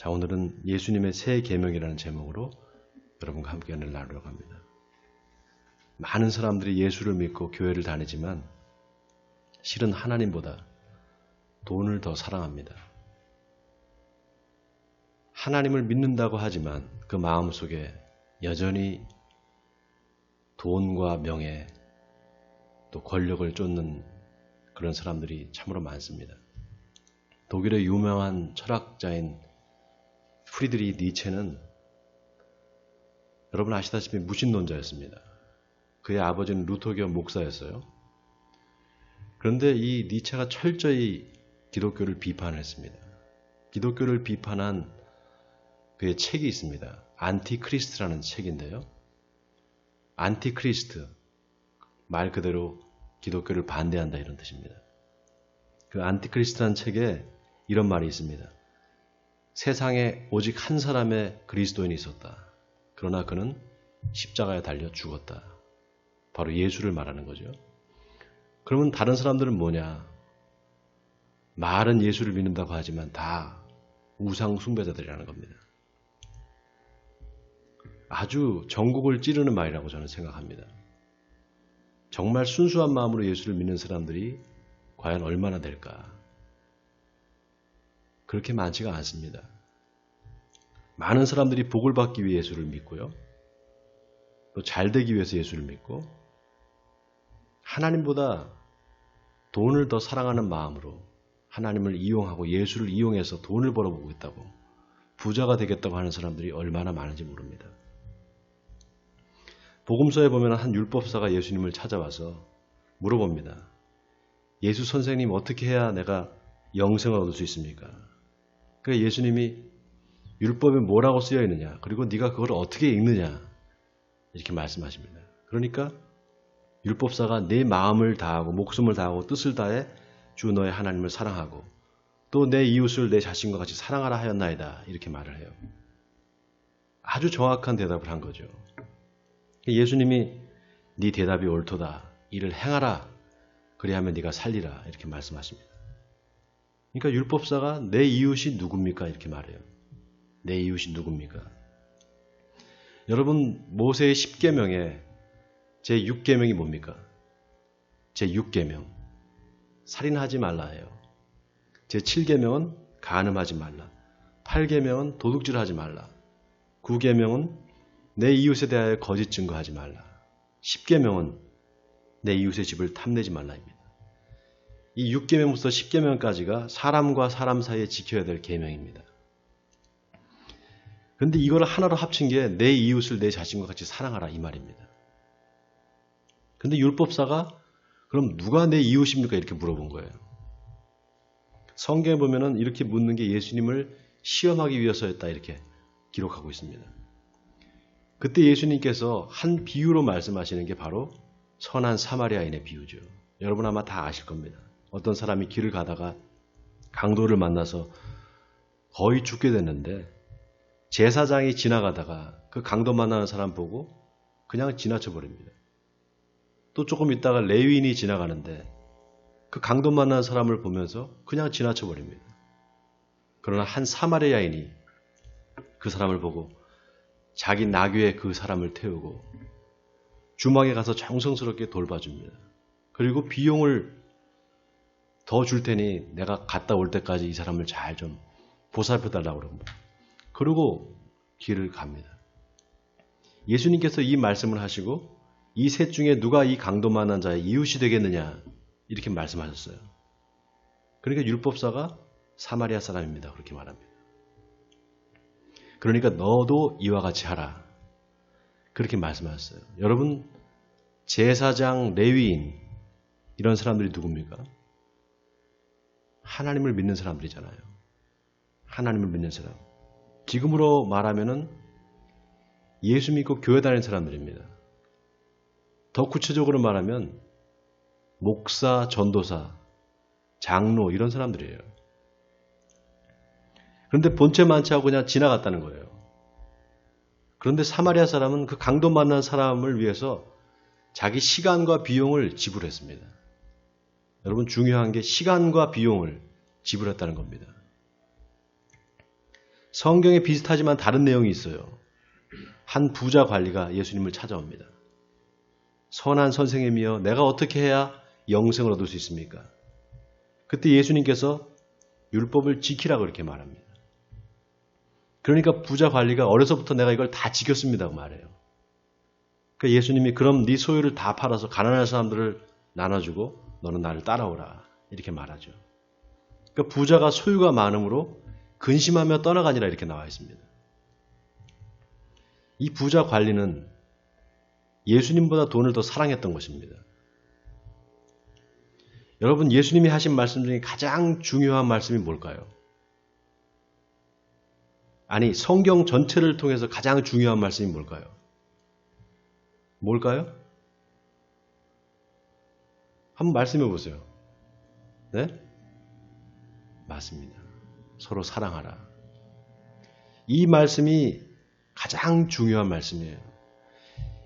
자, 오늘은 예수님의 새 계명이라는 제목으로 여러분과 함께 은혜를 나누려고 합니다. 많은 사람들이 예수를 믿고 교회를 다니지만 실은 하나님보다 돈을 더 사랑합니다. 하나님을 믿는다고 하지만 그 마음속에 여전히 돈과 명예 또 권력을 쫓는 그런 사람들이 참으로 많습니다. 독일의 유명한 철학자인 프리드리히 니체는 여러분 아시다시피 무신론자였습니다. 그의 아버지는 루터교 목사였어요. 그런데 이 니체가 철저히 기독교를 비판했습니다. 기독교를 비판한 그의 책이 있습니다. 안티크리스트라는 책인데요. 안티크리스트, 말 그대로 기독교를 반대한다 이런 뜻입니다. 그 안티크리스트라는 책에 이런 말이 있습니다. 세상에 오직 한 사람의 그리스도인이 있었다. 그러나 그는 십자가에 달려 죽었다. 바로 예수를 말하는 거죠. 그러면 다른 사람들은 뭐냐? 말은 예수를 믿는다고 하지만 다 우상 숭배자들이라는 겁니다. 아주 전국을 찌르는 말이라고 저는 생각합니다. 정말 순수한 마음으로 예수를 믿는 사람들이 과연 얼마나 될까? 그렇게 많지가 않습니다. 많은 사람들이 복을 받기 위해 예수를 믿고요. 또 잘되기 위해서 예수를 믿고 하나님보다 돈을 더 사랑하는 마음으로 하나님을 이용하고 예수를 이용해서 돈을 벌어보겠다고 부자가 되겠다고 하는 사람들이 얼마나 많은지 모릅니다. 복음서에 보면 한 율법사가 예수님을 찾아와서 물어봅니다. 예수 선생님 어떻게 해야 내가 영생을 얻을 수 있습니까? 그러니까 예수님이 율법에 뭐라고 쓰여 있느냐 그리고 네가 그걸 어떻게 읽느냐 이렇게 말씀하십니다. 그러니까 율법사가 내 마음을 다하고 목숨을 다하고 뜻을 다해 주 너의 하나님을 사랑하고 또 내 이웃을 내 자신과 같이 사랑하라 하였나이다 이렇게 말을 해요. 아주 정확한 대답을 한 거죠. 예수님이 네 대답이 옳도다. 이를 행하라. 그리하면 네가 살리라. 이렇게 말씀하십니다. 그러니까 율법사가 내 이웃이 누굽니까? 이렇게 말해요. 내 이웃이 누굽니까? 여러분 모세의 10계명에 제6계명이 뭡니까? 제6계명 살인하지 말라예요. 제7계명은 간음하지 말라. 8계명은 도둑질하지 말라. 9계명은 내 이웃에 대하여 거짓 증거하지 말라. 10계명은 내 이웃의 집을 탐내지 말라입니다. 이 6계명부터 10계명까지가 사람과 사람 사이에 지켜야 될 계명입니다. 그런데 이걸 하나로 합친 게 내 이웃을 내 자신과 같이 사랑하라 이 말입니다. 그런데 율법사가 그럼 누가 내 이웃입니까? 이렇게 물어본 거예요. 성경에 보면은 이렇게 묻는 게 예수님을 시험하기 위해서였다 이렇게 기록하고 있습니다. 그때 예수님께서 한 비유로 말씀하시는 게 바로 선한 사마리아인의 비유죠. 여러분 아마 다 아실 겁니다. 어떤 사람이 길을 가다가 강도를 만나서 거의 죽게 됐는데 제사장이 지나가다가 그 강도 만나는 사람 보고 그냥 지나쳐 버립니다. 또 조금 있다가 레위인이 지나가는데 그 강도 만나는 사람을 보면서 그냥 지나쳐 버립니다. 그러나 한 사마리아인이 그 사람을 보고 자기 나귀에 그 사람을 태우고 주막에 가서 정성스럽게 돌봐줍니다. 그리고 비용을 더 줄 테니 내가 갔다 올 때까지 이 사람을 잘 좀 보살펴달라고 그럽니다. 그리고 길을 갑니다. 예수님께서 이 말씀을 하시고 이 셋 중에 누가 이 강도 만난 자의 이웃이 되겠느냐 이렇게 말씀하셨어요. 그러니까 율법사가 사마리아 사람입니다. 그렇게 말합니다. 그러니까 너도 이와 같이 하라. 그렇게 말씀하셨어요. 여러분 제사장, 레위인 이런 사람들이 누굽니까? 하나님을 믿는 사람들이잖아요. 하나님을 믿는 사람. 지금으로 말하면은 예수 믿고 교회 다니는 사람들입니다. 더 구체적으로 말하면 목사, 전도사, 장로 이런 사람들이에요. 그런데 본체 많지 하고 그냥 지나갔다는 거예요. 그런데 사마리아 사람은 그 강도 만난 사람을 위해서 자기 시간과 비용을 지불했습니다. 여러분 중요한 게 시간과 비용을 지불했다는 겁니다. 성경에 비슷하지만 다른 내용이 있어요. 한 부자 관리가 예수님을 찾아옵니다. 선한 선생님이여, 내가 어떻게 해야 영생을 얻을 수 있습니까? 그때 예수님께서 율법을 지키라고 그렇게 말합니다. 그러니까 부자 관리가 어려서부터 내가 이걸 다 지켰습니다고 말해요. 그러니까 예수님이 그럼 네 소유를 다 팔아서 가난한 사람들을 나눠주고 너는 나를 따라오라 이렇게 말하죠. 그러니까 부자가 소유가 많음으로 근심하며 떠나가니라 이렇게 나와 있습니다. 이 부자 관리는 예수님보다 돈을 더 사랑했던 것입니다. 여러분, 예수님이 하신 말씀 중에 가장 중요한 말씀이 뭘까요? 아니, 성경 전체를 통해서 가장 중요한 말씀이 뭘까요? 뭘까요? 한번 말씀해 보세요. 네? 맞습니다. 서로 사랑하라. 이 말씀이 가장 중요한 말씀이에요.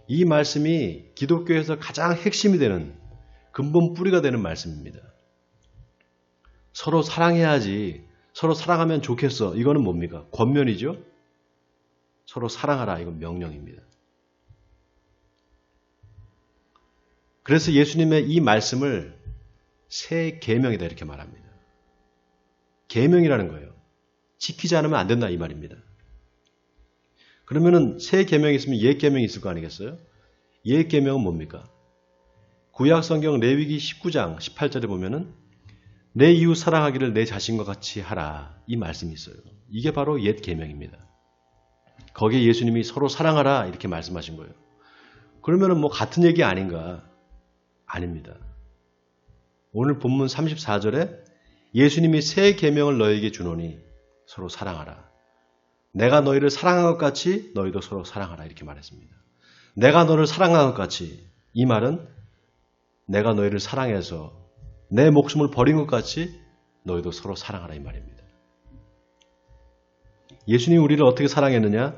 이 말씀이 기독교에서 가장 핵심이 되는 근본 뿌리가 되는 말씀입니다. 서로 사랑해야지, 서로 사랑하면 좋겠어. 이거는 뭡니까? 권면이죠? 서로 사랑하라. 이건 명령입니다. 그래서 예수님의 이 말씀을 새 계명이다 이렇게 말합니다. 계명이라는 거예요. 지키지 않으면 안 된다 이 말입니다. 그러면은 새 계명이 있으면 옛 계명이 있을 거 아니겠어요? 옛 계명은 뭡니까? 구약 성경 레위기 19장 18절에 보면은 내 이웃 사랑하기를 내 자신과 같이 하라 이 말씀이 있어요. 이게 바로 옛 계명입니다. 거기에 예수님이 서로 사랑하라 이렇게 말씀하신 거예요. 그러면은 뭐 같은 얘기 아닌가? 아닙니다. 오늘 본문 34절에 예수님이 새 계명을 너에게 주노니 서로 사랑하라. 내가 너희를 사랑한 것 같이 너희도 서로 사랑하라 이렇게 말했습니다. 내가 너를 사랑한 것 같이, 이 말은 내가 너희를 사랑해서 내 목숨을 버린 것 같이 너희도 서로 사랑하라 이 말입니다. 예수님이 우리를 어떻게 사랑했느냐?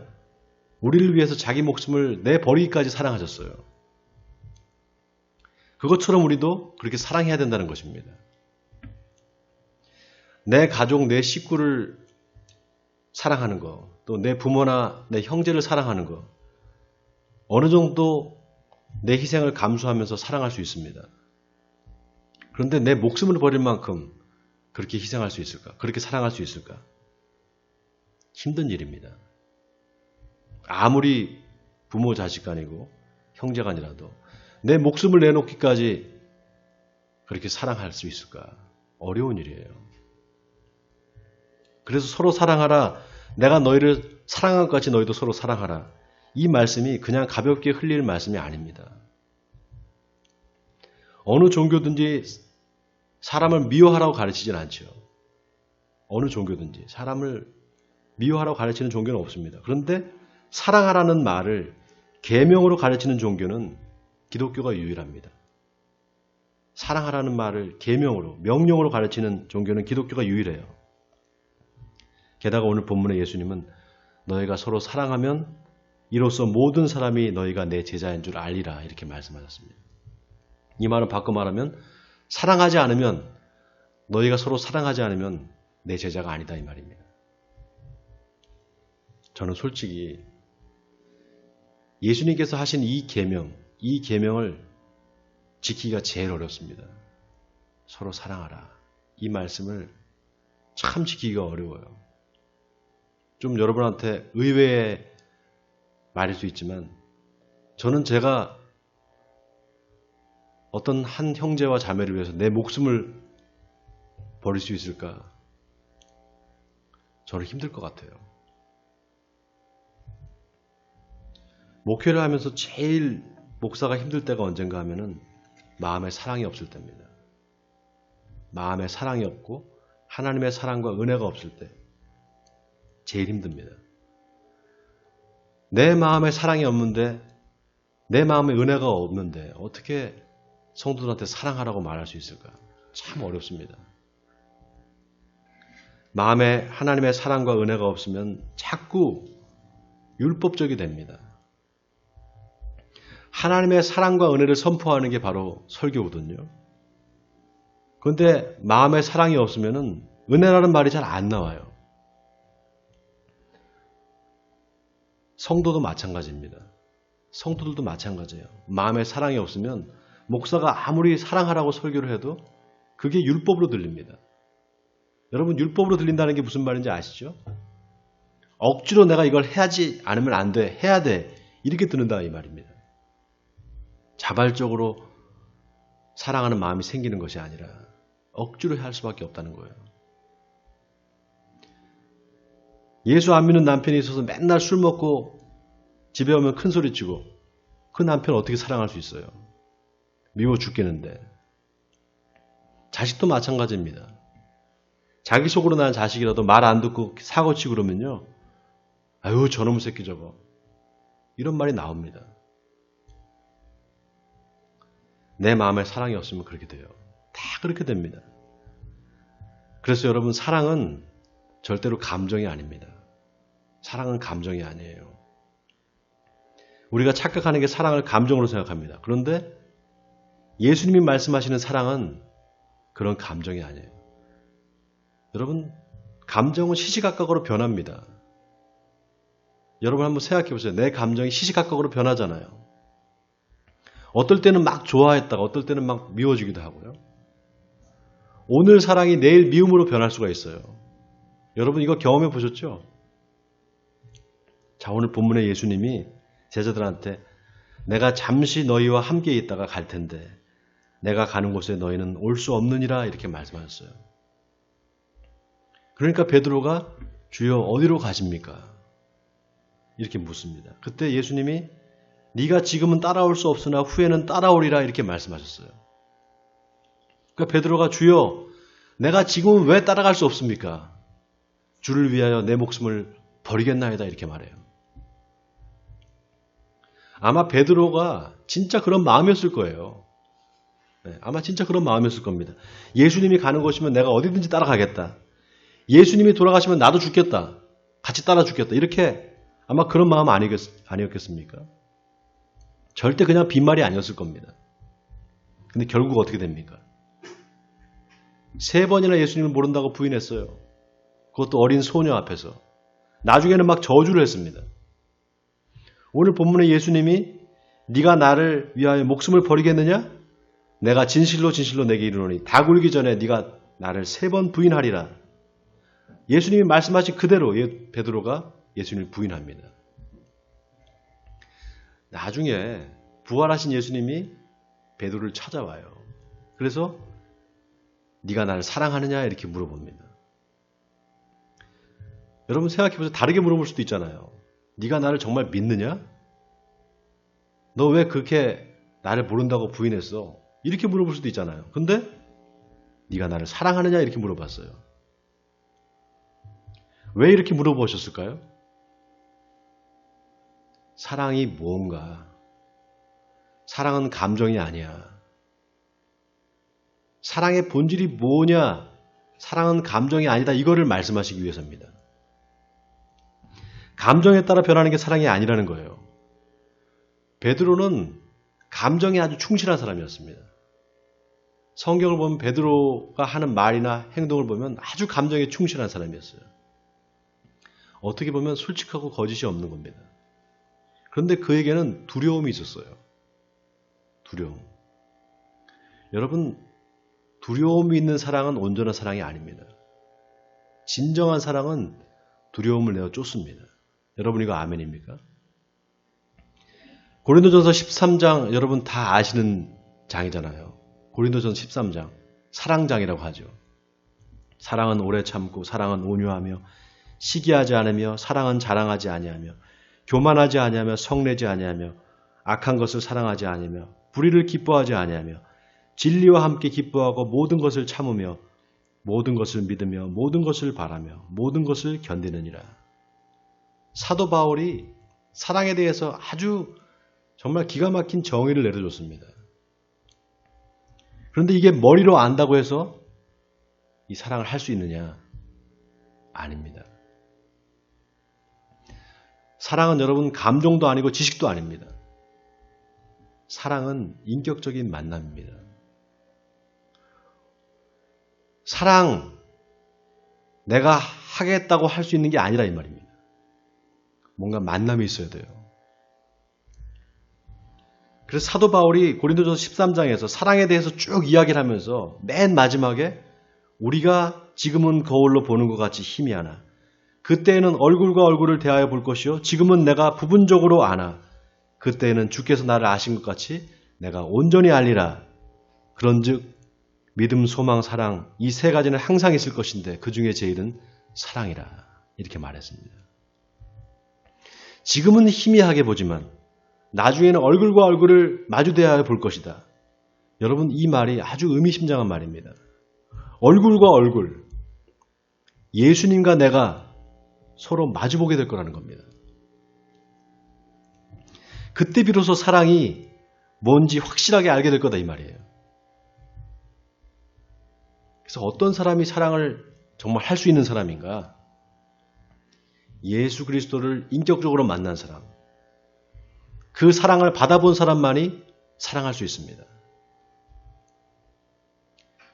우리를 위해서 자기 목숨을 내버리기까지 사랑하셨어요. 그것처럼 우리도 그렇게 사랑해야 된다는 것입니다. 내 가족, 내 식구를 사랑하는 거, 또 내 부모나 내 형제를 사랑하는 거, 어느 정도 내 희생을 감수하면서 사랑할 수 있습니다. 그런데 내 목숨을 버릴 만큼 그렇게 희생할 수 있을까? 그렇게 사랑할 수 있을까? 힘든 일입니다. 아무리 부모 자식 간이고 형제가 아니라도 내 목숨을 내놓기까지 그렇게 사랑할 수 있을까? 어려운 일이에요. 그래서 서로 사랑하라. 내가 너희를 사랑한 것 같이 너희도 서로 사랑하라. 이 말씀이 그냥 가볍게 흘릴 말씀이 아닙니다. 어느 종교든지 사람을 미워하라고 가르치진 않죠. 어느 종교든지 사람을 미워하라고 가르치는 종교는 없습니다. 그런데 사랑하라는 말을 계명으로 가르치는 종교는 기독교가 유일합니다. 사랑하라는 말을 계명으로, 명령으로 가르치는 종교는 기독교가 유일해요. 게다가 오늘 본문의 예수님은 너희가 서로 사랑하면 이로써 모든 사람이 너희가 내 제자인 줄 알리라 이렇게 말씀하셨습니다. 이 말은 바꿔 말하면 사랑하지 않으면, 너희가 서로 사랑하지 않으면 내 제자가 아니다 이 말입니다. 저는 솔직히 예수님께서 하신 이 계명을 지키기가 제일 어렵습니다. 서로 사랑하라. 이 말씀을 참 지키기가 어려워요. 좀 여러분한테 의외의 말일 수 있지만 저는 제가 어떤 한 형제와 자매를 위해서 내 목숨을 버릴 수 있을까? 저는 힘들 것 같아요. 목회를 하면서 제일 목사가 힘들 때가 언젠가 하면은 마음에 사랑이 없을 때입니다. 마음에 사랑이 없고 하나님의 사랑과 은혜가 없을 때 제일 힘듭니다. 내 마음에 사랑이 없는데, 내 마음에 은혜가 없는데 어떻게 성도들한테 사랑하라고 말할 수 있을까? 참 어렵습니다. 마음에 하나님의 사랑과 은혜가 없으면 자꾸 율법적이 됩니다. 하나님의 사랑과 은혜를 선포하는 게 바로 설교거든요. 그런데 마음에 사랑이 없으면 은혜라는 말이 잘 안 나와요. 성도도 마찬가지입니다. 성도들도 마찬가지예요. 마음에 사랑이 없으면 목사가 아무리 사랑하라고 설교를 해도 그게 율법으로 들립니다. 여러분, 율법으로 들린다는 게 무슨 말인지 아시죠? 억지로 내가 이걸 해야지 않으면 안 돼, 해야 돼, 이렇게 듣는다 이 말입니다. 자발적으로 사랑하는 마음이 생기는 것이 아니라 억지로 할 수밖에 없다는 거예요. 예수 안 믿는 남편이 있어서 맨날 술 먹고 집에 오면 큰 소리 치고 그 남편 어떻게 사랑할 수 있어요? 미워 죽겠는데. 자식도 마찬가지입니다. 자기 속으로 난 자식이라도 말 안 듣고 사고치고 그러면요. 아유 저놈의 새끼 저거. 이런 말이 나옵니다. 내 마음에 사랑이 없으면 그렇게 돼요. 다 그렇게 됩니다. 그래서 여러분, 사랑은 절대로 감정이 아닙니다. 사랑은 감정이 아니에요. 우리가 착각하는 게 사랑을 감정으로 생각합니다. 그런데 예수님이 말씀하시는 사랑은 그런 감정이 아니에요. 여러분, 감정은 시시각각으로 변합니다. 여러분 한번 생각해 보세요. 내 감정이 시시각각으로 변하잖아요. 어떨 때는 막 좋아했다가 어떨 때는 막 미워지기도 하고요. 오늘 사랑이 내일 미움으로 변할 수가 있어요. 여러분 이거 경험해 보셨죠? 자, 오늘 본문에 예수님이 제자들한테 내가 잠시 너희와 함께 있다가 갈 텐데 내가 가는 곳에 너희는 올 수 없느니라 이렇게 말씀하셨어요. 그러니까 베드로가 주여 어디로 가십니까? 이렇게 묻습니다. 그때 예수님이 네가 지금은 따라올 수 없으나 후에는 따라오리라 이렇게 말씀하셨어요. 그러니까 베드로가 주여 내가 지금은 왜 따라갈 수 없습니까? 주를 위하여 내 목숨을 버리겠나이다 이렇게 말해요. 아마 베드로가 진짜 그런 마음이었을 거예요. 아마 진짜 그런 마음이었을 겁니다. 예수님이 가는 곳이면 내가 어디든지 따라가겠다. 예수님이 돌아가시면 나도 죽겠다. 같이 따라 죽겠다. 이렇게 아마 그런 마음 아니었겠습니까? 절대 그냥 빈말이 아니었을 겁니다. 근데 결국 어떻게 됩니까? 3번이나 예수님을 모른다고 부인했어요. 그것도 어린 소녀 앞에서. 나중에는 막 저주를 했습니다. 오늘 본문에 예수님이 네가 나를 위하여 목숨을 버리겠느냐? 내가 진실로 진실로 내게 이르노니 다 굴기 전에 네가 나를 3번 부인하리라. 예수님이 말씀하신 그대로 베드로가 예수님을 부인합니다. 나중에 부활하신 예수님이 베드로를 찾아와요. 그래서 네가 나를 사랑하느냐 이렇게 물어봅니다. 여러분 생각해보세요. 다르게 물어볼 수도 있잖아요. 네가 나를 정말 믿느냐? 너 왜 그렇게 나를 모른다고 부인했어? 이렇게 물어볼 수도 있잖아요. 근데 네가 나를 사랑하느냐 이렇게 물어봤어요. 왜 이렇게 물어보셨을까요? 사랑이 뭔가? 사랑은 감정이 아니야. 사랑의 본질이 뭐냐? 사랑은 감정이 아니다. 이거를 말씀하시기 위해서입니다. 감정에 따라 변하는 게 사랑이 아니라는 거예요. 베드로는 감정에 아주 충실한 사람이었습니다. 성경을 보면 베드로가 하는 말이나 행동을 보면 아주 감정에 충실한 사람이었어요. 어떻게 보면 솔직하고 거짓이 없는 겁니다. 그런데 그에게는 두려움이 있었어요. 두려움. 여러분, 두려움이 있는 사랑은 온전한 사랑이 아닙니다. 진정한 사랑은 두려움을 내어 쫓습니다. 여러분 이거 아멘입니까? 고린도전서 13장 여러분 다 아시는 장이잖아요. 고린도전서 13장 사랑장이라고 하죠. 사랑은 오래 참고 사랑은 온유하며 시기하지 않으며 사랑은 자랑하지 아니하며 교만하지 아니하며 성내지 아니하며 악한 것을 사랑하지 아니하며 불의를 기뻐하지 아니하며 진리와 함께 기뻐하고 모든 것을 참으며 모든 것을 믿으며 모든 것을 바라며 모든 것을 견디느니라. 사도 바울이 사랑에 대해서 아주 정말 기가 막힌 정의를 내려줬습니다. 그런데 이게 머리로 안다고 해서 이 사랑을 할 수 있느냐? 아닙니다. 사랑은 여러분 감정도 아니고 지식도 아닙니다. 사랑은 인격적인 만남입니다. 사랑 내가 하겠다고 할 수 있는 게 아니라 이 말입니다. 뭔가 만남이 있어야 돼요. 그래서 사도 바울이 고린도전서 13장에서 사랑에 대해서 쭉 이야기를 하면서 맨 마지막에 우리가 지금은 거울로 보는 것 같이 희미하나 그때에는 얼굴과 얼굴을 대하여 볼 것이요 지금은 내가 부분적으로 아나 그때에는 주께서 나를 아신 것 같이 내가 온전히 알리라. 그런즉 믿음, 소망, 사랑 이 세 가지는 항상 있을 것인데 그 중에 제일은 사랑이라. 이렇게 말했습니다. 지금은 희미하게 보지만 나중에는 얼굴과 얼굴을 마주 대하여 볼 것이다. 여러분 이 말이 아주 의미심장한 말입니다. 얼굴과 얼굴, 예수님과 내가 서로 마주보게 될 거라는 겁니다. 그때 비로소 사랑이 뭔지 확실하게 알게 될 거다 이 말이에요. 그래서 어떤 사람이 사랑을 정말 할 수 있는 사람인가? 예수 그리스도를 인격적으로 만난 사람. 그 사랑을 받아본 사람만이 사랑할 수 있습니다.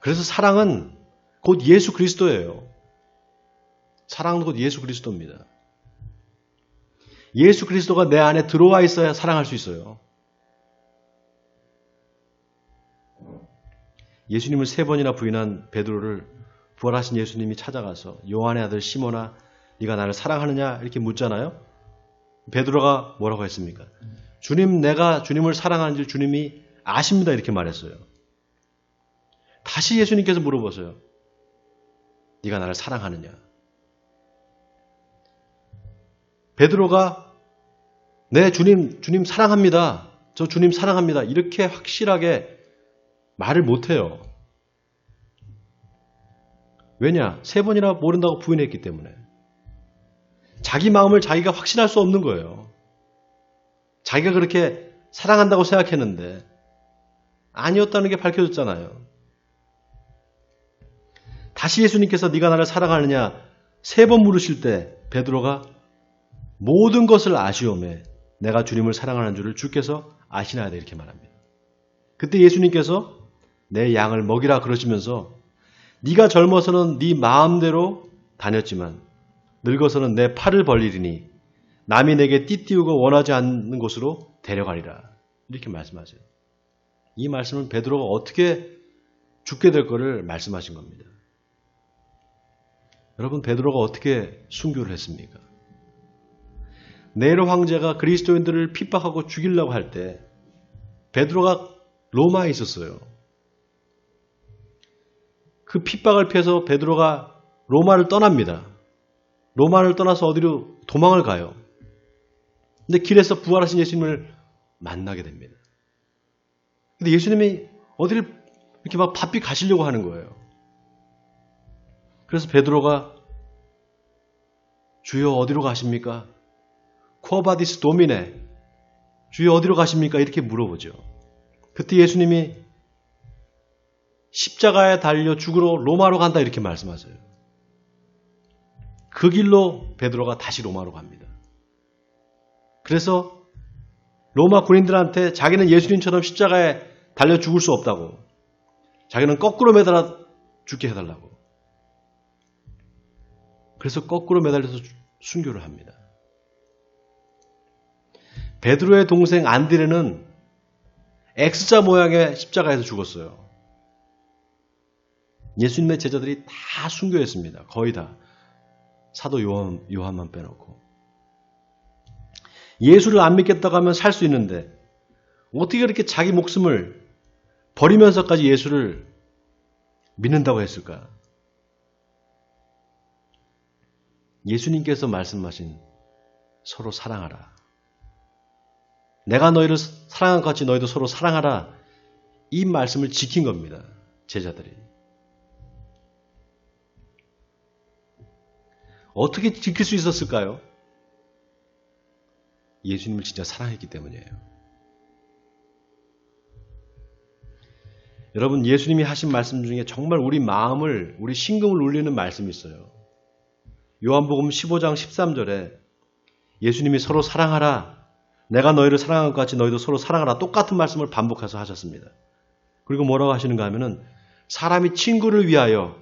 그래서 사랑은 곧 예수 그리스도예요. 사랑은 곧 예수 그리스도입니다. 예수 그리스도가 내 안에 들어와 있어야 사랑할 수 있어요. 예수님을 3번이나 부인한 베드로를 부활하신 예수님이 찾아가서 요한의 아들 시몬아 네가 나를 사랑하느냐 이렇게 묻잖아요. 베드로가 뭐라고 했습니까? 주님 내가 주님을 사랑하는 줄 주님이 아십니다 이렇게 말했어요. 다시 예수님께서 물어보세요. 네가 나를 사랑하느냐? 베드로가 네 주님 사랑합니다. 저 주님 사랑합니다. 이렇게 확실하게 말을 못해요. 왜냐? 3번이나 모른다고 부인했기 때문에. 자기 마음을 자기가 확신할 수 없는 거예요. 자기가 그렇게 사랑한다고 생각했는데 아니었다는 게 밝혀졌잖아요. 다시 예수님께서 네가 나를 사랑하느냐 3번 물으실 때 베드로가 모든 것을 아시오매 내가 주님을 사랑하는 줄을 주께서 아시나이다 이렇게 말합니다. 그때 예수님께서 내 양을 먹이라 그러시면서 네가 젊어서는 네 마음대로 다녔지만 늙어서는 내 팔을 벌리리니 남이 내게 띠띠우고 원하지 않는 곳으로 데려가리라 이렇게 말씀하세요. 이 말씀은 베드로가 어떻게 죽게 될 것을 말씀하신 겁니다. 여러분 베드로가 어떻게 순교를 했습니까? 네로 황제가 그리스도인들을 핍박하고 죽이려고 할 때 베드로가 로마에 있었어요. 그 핍박을 피해서 베드로가 로마를 떠납니다. 로마를 떠나서 어디로 도망을 가요. 근데 길에서 부활하신 예수님을 만나게 됩니다. 근데 예수님이 어디를 이렇게 막 바삐 가시려고 하는 거예요. 그래서 베드로가 주여 어디로 가십니까? 쿠어바디스 도미네 주여 어디로 가십니까? 이렇게 물어보죠. 그때 예수님이 십자가에 달려 죽으러 로마로 간다 이렇게 말씀하세요. 그 길로 베드로가 다시 로마로 갑니다. 그래서 로마 군인들한테 자기는 예수님처럼 십자가에 달려 죽을 수 없다고 자기는 거꾸로 매달아 죽게 해달라고 그래서 거꾸로 매달려서 순교를 합니다. 베드로의 동생 안드레는 X자 모양의 십자가에서 죽었어요. 예수님의 제자들이 다 순교했습니다. 거의 다. 사도 요한만 빼놓고. 예수를 안 믿겠다고 하면 살 수 있는데 어떻게 그렇게 자기 목숨을 버리면서까지 예수를 믿는다고 했을까? 예수님께서 말씀하신 서로 사랑하라. 내가 너희를 사랑한 것 같이 너희도 서로 사랑하라. 이 말씀을 지킨 겁니다. 제자들이. 어떻게 지킬 수 있었을까요? 예수님을 진짜 사랑했기 때문이에요. 여러분 예수님이 하신 말씀 중에 정말 우리 마음을 우리 심금을 울리는 말씀이 있어요. 요한복음 15장 13절에 예수님이 서로 사랑하라. 내가 너희를 사랑한 것 같이 너희도 서로 사랑하라. 똑같은 말씀을 반복해서 하셨습니다. 그리고 뭐라고 하시는가 하면은 사람이 친구를 위하여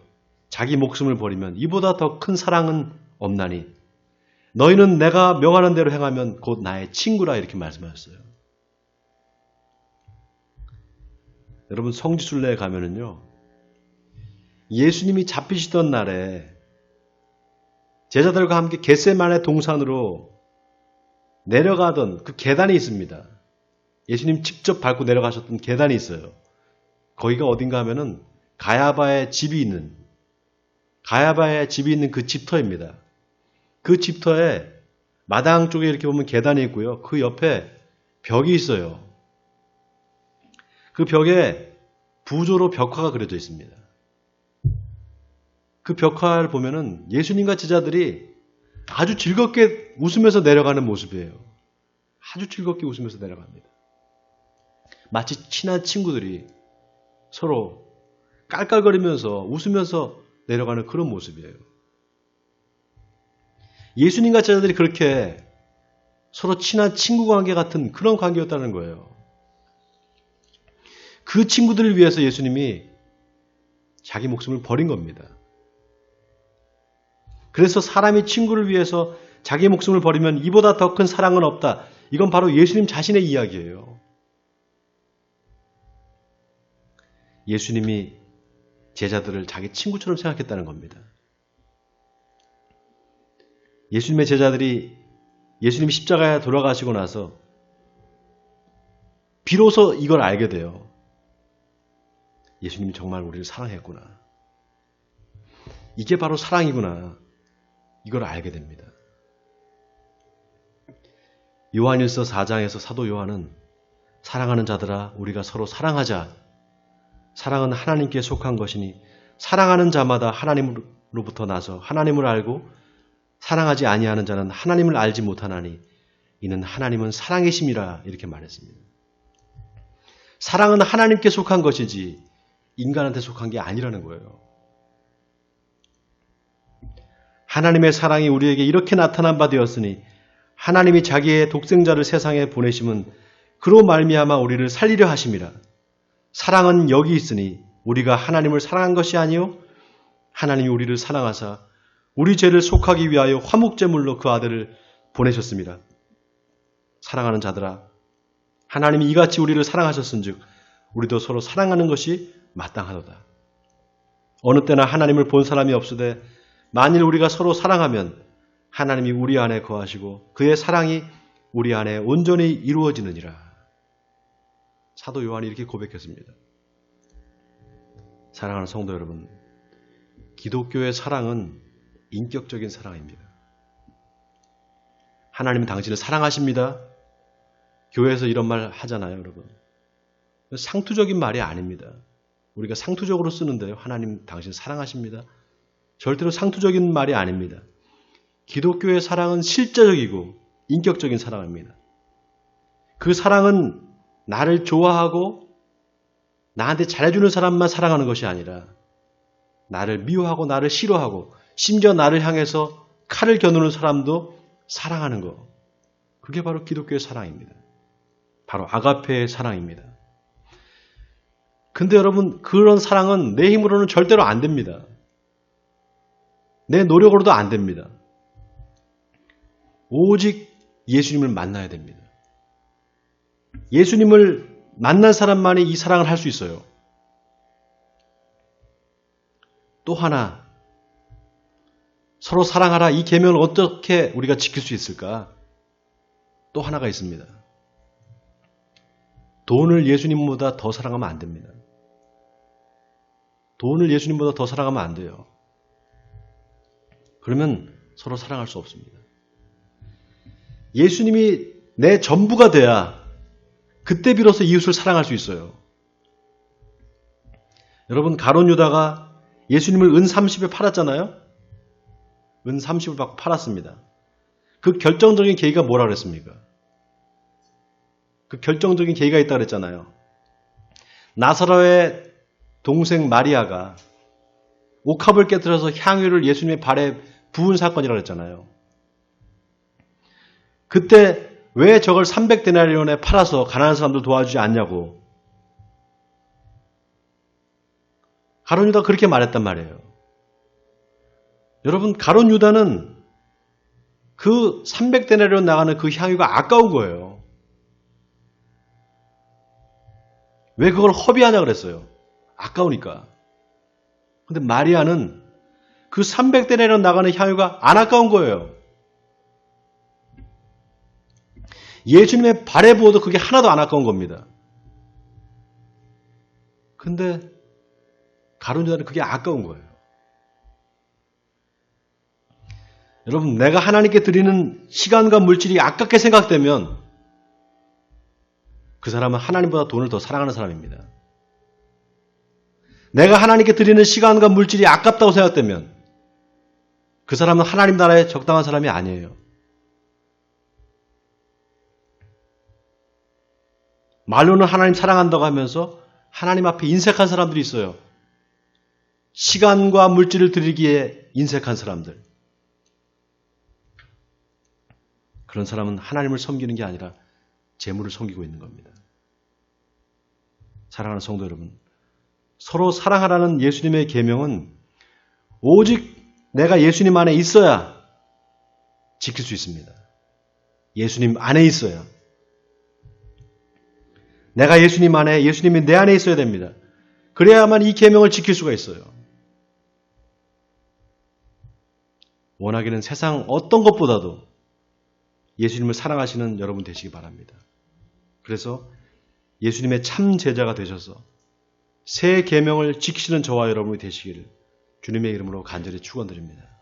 자기 목숨을 버리면 이보다 더 큰 사랑은 없나니 너희는 내가 명하는 대로 행하면 곧 나의 친구라 이렇게 말씀하셨어요. 여러분 성지순례에 가면은요. 예수님이 잡히시던 날에 제자들과 함께 겟세마네 동산으로 내려가던 그 계단이 있습니다. 예수님 직접 밟고 내려가셨던 계단이 있어요. 거기가 어딘가 하면은 가야바의 집이 있는 그 집터입니다. 그 집터에 마당 쪽에 이렇게 보면 계단이 있고요. 그 옆에 벽이 있어요. 그 벽에 부조로 벽화가 그려져 있습니다. 그 벽화를 보면은 예수님과 제자들이 아주 즐겁게 웃으면서 내려가는 모습이에요. 아주 즐겁게 웃으면서 내려갑니다. 마치 친한 친구들이 서로 깔깔거리면서 웃으면서 내려가는 그런 모습이에요. 예수님과 제자들이 그렇게 서로 친한 친구 관계 같은 그런 관계였다는 거예요. 그 친구들을 위해서 예수님이 자기 목숨을 버린 겁니다. 그래서 사람이 친구를 위해서 자기 목숨을 버리면 이보다 더 큰 사랑은 없다. 이건 바로 예수님 자신의 이야기예요. 예수님이 제자들을 자기 친구처럼 생각했다는 겁니다. 예수님의 제자들이 예수님이 십자가에 돌아가시고 나서 비로소 이걸 알게 돼요. 예수님이 정말 우리를 사랑했구나. 이게 바로 사랑이구나. 이걸 알게 됩니다. 요한일서 4장에서 사도 요한은 사랑하는 자들아 우리가 서로 사랑하자. 사랑은 하나님께 속한 것이니 사랑하는 자마다 하나님으로부터 나서 하나님을 알고 사랑하지 아니하는 자는 하나님을 알지 못하나니 이는 하나님은 사랑이심이라 이렇게 말했습니다. 사랑은 하나님께 속한 것이지 인간한테 속한 게 아니라는 거예요. 하나님의 사랑이 우리에게 이렇게 나타난 바 되었으니 하나님이 자기의 독생자를 세상에 보내심은 그로 말미암아 우리를 살리려 하심이라. 사랑은 여기 있으니 우리가 하나님을 사랑한 것이 아니요 하나님이 우리를 사랑하사 우리 죄를 속하기 위하여 화목제물로 그 아들을 보내셨습니다. 사랑하는 자들아 하나님이 이같이 우리를 사랑하셨은즉 우리도 서로 사랑하는 것이 마땅하도다. 어느 때나 하나님을 본 사람이 없으되 만일 우리가 서로 사랑하면 하나님이 우리 안에 거하시고 그의 사랑이 우리 안에 온전히 이루어지느니라. 사도 요한이 이렇게 고백했습니다. 사랑하는 성도 여러분, 기독교의 사랑은 인격적인 사랑입니다. 하나님은 당신을 사랑하십니다. 교회에서 이런 말 하잖아요, 여러분. 상투적인 말이 아닙니다. 우리가 상투적으로 쓰는데요. 하나님 당신 사랑하십니다. 절대로 상투적인 말이 아닙니다. 기독교의 사랑은 실제적이고 인격적인 사랑입니다. 그 사랑은 나를 좋아하고 나한테 잘해주는 사람만 사랑하는 것이 아니라 나를 미워하고 나를 싫어하고 심지어 나를 향해서 칼을 겨누는 사람도 사랑하는 것. 그게 바로 기독교의 사랑입니다. 바로 아가페의 사랑입니다. 근데 여러분 그런 사랑은 내 힘으로는 절대로 안 됩니다. 내 노력으로도 안 됩니다. 오직 예수님을 만나야 됩니다. 예수님을 만난 사람만이 이 사랑을 할 수 있어요. 또 하나, 서로 사랑하라 이 계명을 어떻게 우리가 지킬 수 있을까? 또 하나가 있습니다. 돈을 예수님보다 더 사랑하면 안 됩니다. 돈을 예수님보다 더 사랑하면 안 돼요. 그러면 서로 사랑할 수 없습니다. 예수님이 내 전부가 돼야 그때 비로소 이웃을 사랑할 수 있어요. 여러분 가룟 유다가 예수님을 은 30에 팔았잖아요. 은 30을 받고 팔았습니다. 그 결정적인 계기가 뭐라 그랬습니까? 그 결정적인 계기가 있다고 그랬잖아요. 나사로의 동생 마리아가 옥합을 깨뜨려서 향유를 예수님의 발에 부은 사건이라고 그랬잖아요. 그때 왜 저걸 300데나리온에 팔아서 가난한 사람들 도와주지 않냐고. 가룟 유다가 그렇게 말했단 말이에요. 여러분 가룟 유다는 그 300데나리온 나가는 그 향유가 아까운 거예요. 왜 그걸 허비하냐 그랬어요? 아까우니까. 근데 마리아는 그 300데나리온 나가는 향유가 안 아까운 거예요. 예수님의 발에 부어도 그게 하나도 안 아까운 겁니다. 근데 가룟 유다는 그게 아까운 거예요. 여러분, 내가 하나님께 드리는 시간과 물질이 아깝게 생각되면 그 사람은 하나님보다 돈을 더 사랑하는 사람입니다. 내가 하나님께 드리는 시간과 물질이 아깝다고 생각되면 그 사람은 하나님 나라에 적당한 사람이 아니에요. 말로는 하나님 사랑한다고 하면서 하나님 앞에 인색한 사람들이 있어요. 시간과 물질을 드리기에 인색한 사람들. 그런 사람은 하나님을 섬기는 게 아니라 재물을 섬기고 있는 겁니다. 사랑하는 성도 여러분, 서로 사랑하라는 예수님의 계명은 오직 내가 예수님 안에 있어야 지킬 수 있습니다. 예수님 안에 있어야. 내가 예수님 안에, 예수님이 내 안에 있어야 됩니다. 그래야만 이 계명을 지킬 수가 있어요. 원하기는 세상 어떤 것보다도 예수님을 사랑하시는 여러분 되시기 바랍니다. 그래서 예수님의 참 제자가 되셔서 새 계명을 지키시는 저와 여러분이 되시기를 주님의 이름으로 간절히 축원드립니다.